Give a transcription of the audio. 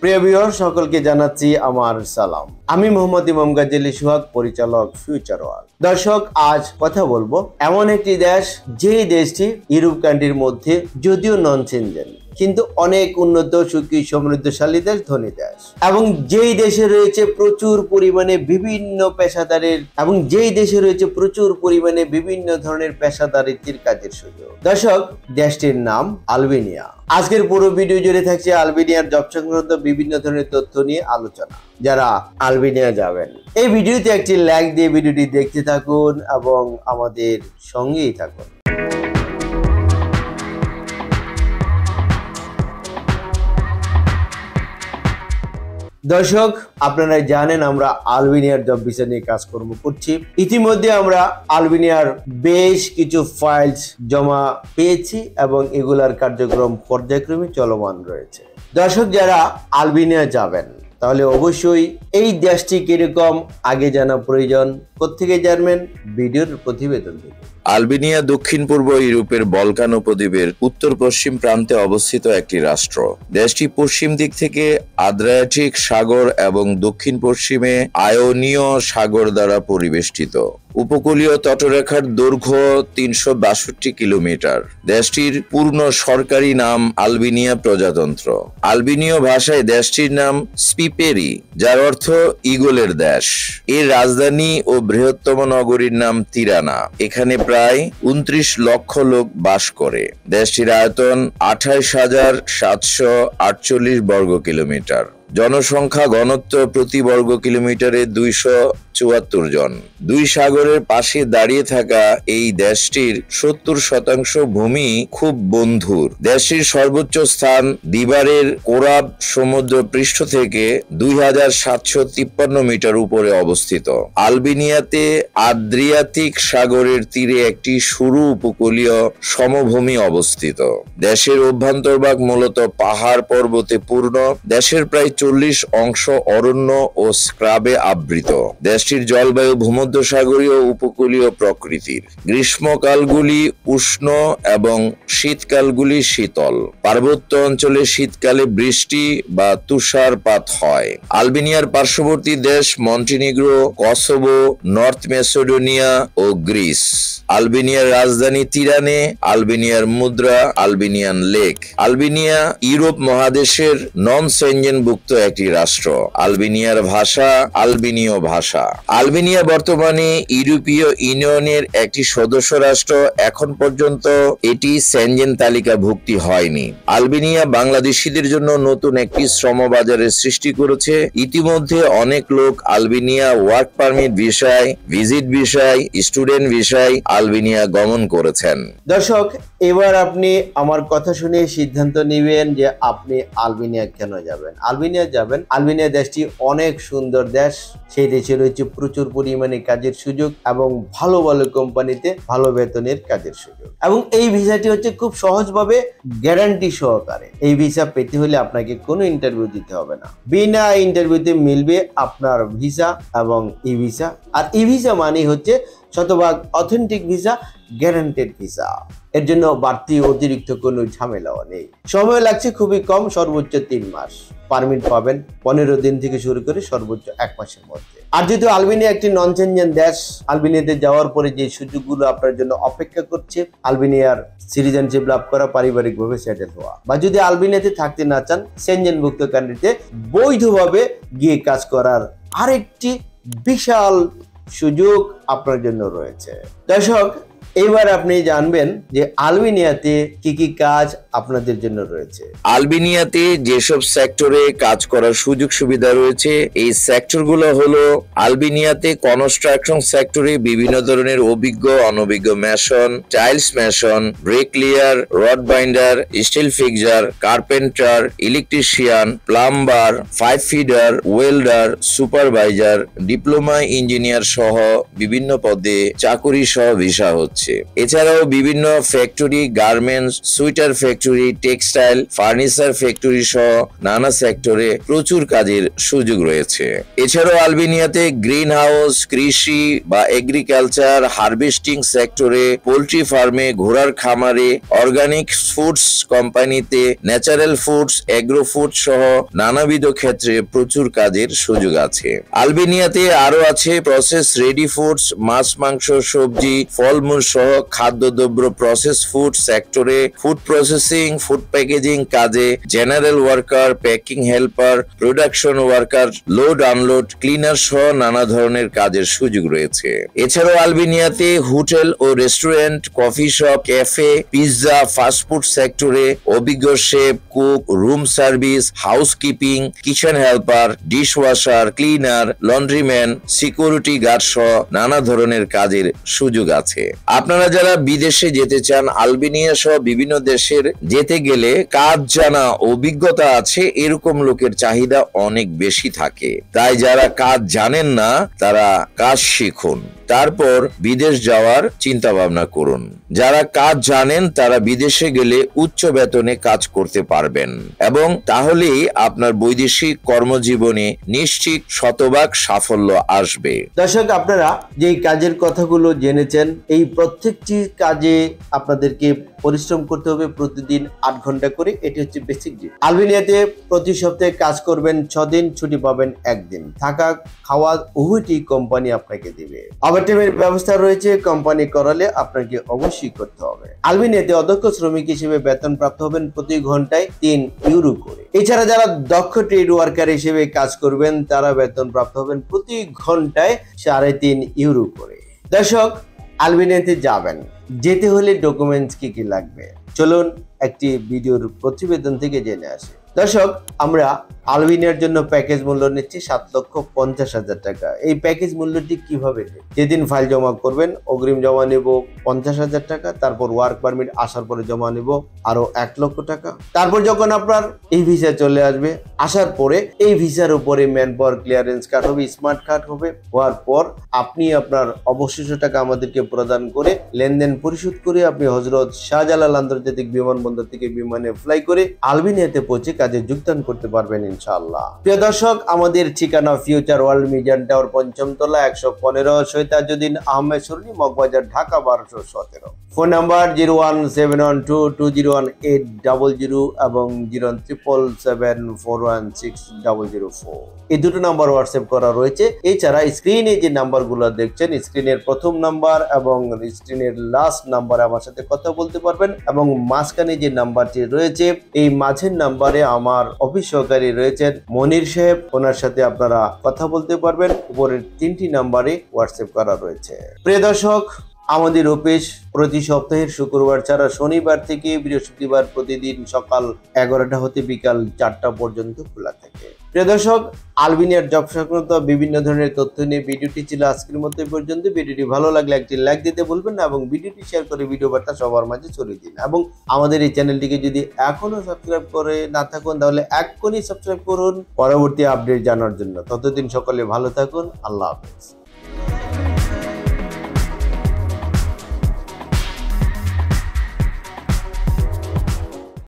প্রিয় ভিউয়ার সকলকে জানাচ্ছি আমার সালাম। আমি মোহাম্মদ ইমাম গাজী সোহাগ, পরিচালক ফিউচার ওয়ার্ল্ড। দর্শক, আজ কথা বলবো এমন একটি দেশ, যেই দেশটি ইউরোপ কান্ট্রির মধ্যে যদিও নন সেনজেন কিন্তু অনেক উন্নত, সুখী, সমৃদ্ধশালী দেশ, ধনী দেশ, এবং যেই দেশে রয়েছে প্রচুর পরিমাণে বিভিন্ন পেশাদারের এবং যেই দেশে রয়েছে প্রচুর পরিমাণে বিভিন্ন ধরনের পেশাদারিত্বের কাজের সুযোগ। দর্শক, দেশটির নাম আলবেনিয়া। আজকের পুরো ভিডিও জুড়ে থাকছে আলবেনিয়ার জব সংক্রান্ত বিভিন্ন ধরনের তথ্য নিয়ে আলোচনা। যারা আলবেনিয়া যাবেন, এই ভিডিওতে একটি লাইক দিয়ে ভিডিওটি দেখতে থাকুন এবং আমাদের সঙ্গেই থাকুন। দর্শক, আপনারা জানেন আমরা আলবেনিয়ার জব ভিসা নিয়ে কাজকর্ম করছি। ইতিমধ্যে আমরা আলবেনিয়ার বেশ কিছু ফাইলস জমা পেয়েছি এবং এগুলার কার্যক্রম পর্যায়ক্রমে চলমান রয়েছে। দর্শক, যারা আলবেনিয়া যাবেন তাহলে অবশ্যই এই দেশটি কিরকম আগে জানা প্রয়োজন। কোত্থেকে জানবেন? ভিডিওর প্রতিবেদন থেকে। আলবেনিয়া দক্ষিণ পূর্ব ইউরোপের বলকান উপদ্বীপের উত্তর পশ্চিম প্রান্তে অবস্থিত একটি রাষ্ট্র। দেশটি পশ্চিম দিক থেকে আদ্রিয়াটিক সাগর এবং দক্ষিণ পশ্চিমে আয়োনীয় সাগর দ্বারা পরিবেষ্টিত। উপকূলীয় তটরেখার দৈর্ঘ্য ৩৬২ কিলোমিটার। দেশটির পূর্ণ সরকারি নাম আলবেনিয়া প্রজাতন্ত্র। আলবেনীয় ভাষায় দেশটির নাম স্পিপেরি, যার অর্থ ঈগলের দেশ। এর রাজধানী ও বৃহত্তম নগরীর নাম তিরানা। এখানে প্রায় ২৯ লক্ষ লোক বাস করে। দেশটির আয়তন ২৮,৭৪৮ বর্গ কিলোমিটার। জনসংখ্যা ঘনত্ব প্রতি বর্গ কিলোমিটারে ২৭৪ জন। দুই সাগরের পাশে দাঁড়িয়ে থাকা এই দেশটির ৭০% ভূমি খুব বন্ধুর। দেশটির সর্বোচ্চ স্থান দিবারের কোরাব সমুদ্র পৃষ্ঠ থেকে ২৭৫৩ মিটার উপরে অবস্থিত। আলবেনিয়াতে আদ্রিয়াতিক সাগরের তীরে একটি সরু উপকূলীয় সমভূমি অবস্থিত। দেশের অভ্যন্তরভাগ মূলত পাহাড় পর্বতে পূর্ণ। দেশের প্রায় ৪০ অংশ অরণ্য ও স্ক্রাবে আবৃত। দেশটির জলবায়ু ভূমধ্যসাগরীয় উপকূলীয় প্রকৃতির। গ্রীষ্মকালগুলি উষ্ণ এবং শীতকালগুলি শীতল। পার্বত্য অঞ্চলে শীতকালে বৃষ্টি বা তুষারপাত হয়। আলবেনিয়ার পার্শ্ববর্তী দেশ মন্টিনিগ্রো, কসোভো, নর্থ মেসিডোনিয়া ও গ্রিস। আলবেনিয়ার রাজধানী তিরানে। আলবেনিয়ার মুদ্রা আলবেনিয়ান লেক। আলবেনিয়া ইউরোপ মহাদেশের নন সেনজেনভুক্ত একটি রাষ্ট্র। আলবেনিয়ার ভাষা আলবেনীয় ভাষা। আলবেনিয়া বর্তমানে ইউরোপীয় ইউনিয়নের একটি সদস্য রাষ্ট্র। এখন পর্যন্ত এটি সেনজেন তালিকাভুক্তি হয়নি। আলবেনিয়া বাংলাদেশিদের জন্য নতুন একটি শ্রম বাজারের সৃষ্টি করেছে। ইতিমধ্যে অনেক লোক আলবেনিয়া ওয়ার্ক পারমিট ভিসায়, ভিজিট ভিসায়, স্টুডেন্ট ভিসায় আলবেনিয়া গমন করেছেন। দর্শক, এবার আপনি আমার কথা শুনে সিদ্ধান্ত নেবেন যে আপনি আলবেনিয়া কেন যাবেন। আলবেনিয়া যাবেন, আলবেনিয়া দেশটি অনেক সুন্দর দেশ। সেই দেশে রয়েছে প্রচুর পরিমাণে কাজের সুযোগ এবং ভালো ভালো কোম্পানিতে ভালো বেতনের কাজের সুযোগ। এবং এই ভিসাটি হচ্ছে খুব সহজভাবে গ্যারান্টি সহকারে। এই ভিসা পেতে হলে আপনাকে কোনো ইন্টারভিউ দিতে হবে না। বিনা ইন্টারভিউতে মিলবে আপনার ভিসা এবং ই ভিসা। আর ই ভিসা মানে হচ্ছে শতভাগ অথেন্টিক ভিসা, গ্যারান্টেড ভিসা। এর জন্য বাড়তি অতিরিক্ত কোনো ঝামেলাও নেই। সময় লাগছে খুবই কম, সর্বোচ্চ ৩ মাস। পারমিট পাবেন ১৫ দিন থেকে শুরু করে সর্বোচ্চ ১ মাসের মধ্যে। আর যেহেতু আলবেনিয়া একটি নন সেনজেন দেশ, আলবেনিয়াতে যাওয়ার পরে যে সুযোগগুলো আপনার জন্য অপেক্ষা করছে, আলবেনিয়ার সিটিজেনশিপ লাভ করা, পারিবারিকভাবে সেটেল হওয়া, বা যদি আলবেনিয়াতে থাকতে না চান, সেনজেনভুক্ত কান্ট্রিতে বৈধভাবে গিয়ে কাজ করার আরেকটি বিশাল সুযোগ আপনার জন্য রয়েছে। দর্শক, এবার আপনি জানবেন যে আলবেনিয়াতে কি কি কাজ আপনাদের জন্য রয়েছে। আলবেনিয়াতে যেসব সেক্টরে কাজ করার সুযোগ সুবিধা রয়েছে, এই সেক্টরগুলো হলো: আলবেনিয়াতে কনস্ট্রাকশন সেক্টরে বিভিন্ন ধরনের অভিজ্ঞ অনভিজ্ঞ mason, tiles mason, bricklayer, rod binder, still fixer, carpenter, electrician, plumber, pipe feeder, welder, supervisor, diploma engineer সহ বিভিন্ন পদে চাকুরি সহ ভিসা হচ্ছে। হচ্ছে। এছাড়াও বিভিন্ন factory, garments, sweater factory, textile, furniture factory সহ নানা সেক্টরে প্রচুর কাজের সুযোগ রয়েছে। এছাড়াও আলবেনিয়াতে গ্রিন হাউস, কৃষি বা এগ্রিকালচার, হারভেস্টিং সেক্টরে, পোল্ট্রি ফার্মে, ঘোড়ার খামারে, অর্গানিক ফুডস কোম্পানিতে, ন্যাচারাল ফুডস, এগ্রো ফুড সহ নানাবিধ ক্ষেত্রে প্রচুর কাজের সুযোগ আছে। আলবেনিয়াতে আরো আছে প্রসেস রেডি ফুডস, মাছ, মাংস, সবজি, ফলমূল সহ খাদ্যদ্রব্য প্রসেস ফুড সেক্টরে, ফুড প্রসেসিং, ফুড প্যাকেজিং কাজে, general worker, packing helper, production worker, load unload, cleaner সহ নানা ধরনের কাজের সুযোগ রয়েছে। এছাড়াও আলবেনিয়াতে হোটেল ও restaurant, coffee shop, cafe, pizza, fast food সেক্টরে অভিজ্ঞ chef, cook, room service, housekeeping, kitchen helper, dish washer, cleaner, laundryman, security guard সহ নানা ধরনের কাজের সুযোগ আছে। আপনারা যারা বিদেশে যেতে চান, আলবেনিয়া সহ বিভিন্ন দেশের যেতে গেলে কাজ জানা, অভিজ্ঞতা আছে এরকম লোকের চাহিদা অনেক বেশি থাকে। তাই যারা কাজ জানেন না তারা কাজ শিখুন, তারপর বিদেশ যাওয়ার চিন্তা ভাবনা করুন। যারা কাজ জানেন তারা বিদেশে গেলে উচ্চ বেতনে কাজ করতে পারবেন এবং তাহলেই আপনার বৈদেশিক কর্মজীবনে নিশ্চিত শতভাগ সাফল্য আসবে। দর্শক, আপনারা যে কাজের কথাগুলো জেনেছেন, এই প্রত্যেকটি কাজে আপনাদেরকে পরিশ্রম করতে হবে প্রতিদিন 8 ঘন্টা করে। এটি হচ্ছে বেসিক ডিউটি। আলবেনিয়াতে প্রতি সপ্তাহে কাজ করবেন 6 দিন, ছুটি পাবেন 1 দিন। থাকা খাওয়া উভয়টি কোম্পানি আপনাকে দিবে। ওভারটাইমের ব্যবস্থা রয়েছে, কোম্পানি করালে আপনাকে অবশ্যই করতে হবে। আলবেনিয়াতে অদক্ষ শ্রমিক হিসেবে বেতন প্রাপ্ত হবেন প্রতি ঘন্টায় 3 ইউরো করে। এছাড়া যারা দক্ষ ট্রেড ওয়ার্কার হিসেবে কাজ করবেন তারা বেতন প্রাপ্ত হবেন প্রতি ঘন্টায় 3.5 ইউরো করে। দর্শক, আলবেনিয়াতে যাবেন, যেতে হলে ডকুমেন্টস কি কি লাগবে চলুন একটি ভিডিওর প্রতিবেদন থেকে জেনে আসি। দর্শক, আমরা আলবেনিয়ার জন্য প্যাকেজ মূল্য নিচ্ছি 7,50,000 টাকা। এই প্যাকেজ মূল্যটি কিভাবে নেব? যেদিন ফাইল জমা করবেন অগ্রিম জমা নেব 50,000 টাকা, তারপর ওয়ার্ক পারমিট আসার পরে জমা নেব আরো 1 লক্ষ টাকা। তারপর যখন আপনার এই ভিসা চলে আসবে, আসার পরে এই ভিসার উপরে ম্যান পাওয়ার ক্লিয়ারেন্স কার্ড হবে, স্মার্ট কার্ড হবে। হওয়ার পর আপনি আপনার অবশিষ্ট টাকা আমাদেরকে প্রদান করে লেনদেন পরিশোধ করে আপনি হযরত শাহজালাল আন্তর্জাতিক বিমানবন্দর থেকে বিমানে ফ্লাই করে আলবেনিয়াতে পৌঁছে কাজে যোগদান করতে পারবেন ইনশাআল্লাহ। প্রিয় দর্শক, আমাদের ঠিকানা ফিউচার ওয়ার্ল্ড মিজান টাওয়ার, ৫ম তলা, ১১৫, শহীদ তাজউদ্দিন আহমেদ সরণি, মগবাজার, ঢাকা ১২১৭। ফোন নাম্বার 01712018000 এবং 07774160004। এই দুটো নাম্বার হোয়াটসঅ্যাপ করা রয়েছে। এছাড়া স্ক্রিনে যে নাম্বারগুলো দেখছেন, স্ক্রিনের প্রথম নাম্বার এবং স্ক্রিনের লাস্ট নাম্বারে আমার সাথে কথা বলতে পারবেন এবং মাঝখানে যে নাম্বারটি রয়েছে এই মাঝের নাম্বারে আমার অফিস সহকারী রয়েছেন মনির সাহেব, ওনার সাথে আপনারা কথা বলতে পারবেন। উপরের 3টি নাম্বারে হোয়াটসঅ্যাপ করা রয়েছে। প্রিয় দর্শক, আমাদের অফিস প্রতি সপ্তাহের শুক্রবার ছাড়া শনিবার থেকে বৃহস্পতিবার প্রতিদিন সকাল 11টা হতে বিকাল 4টা পর্যন্ত খোলা থাকে। প্রিয় দর্শক, আলবেনিয়ার জব সংক্রান্ত বিভিন্ন ধরনের তথ্য নিয়ে ভিডিওটি ছিল আজকের মতো এই পর্যন্ত। ভিডিওটি ভালো লাগলে একটি লাইক দিতে ভুলবেন না এবং ভিডিওটি শেয়ার করে ভিডিও বার্তা সবার মাঝে ছড়িয়ে দিন। এবং আমাদের এই চ্যানেলটিকে যদি এখনো সাবস্ক্রাইব করে না থাকুন তাহলে এক্ষুনি সাবস্ক্রাইব করুন পরবর্তী আপডেট জানার জন্য। ততদিন সকলে ভালো থাকুন। আল্লাহ হাফেজ।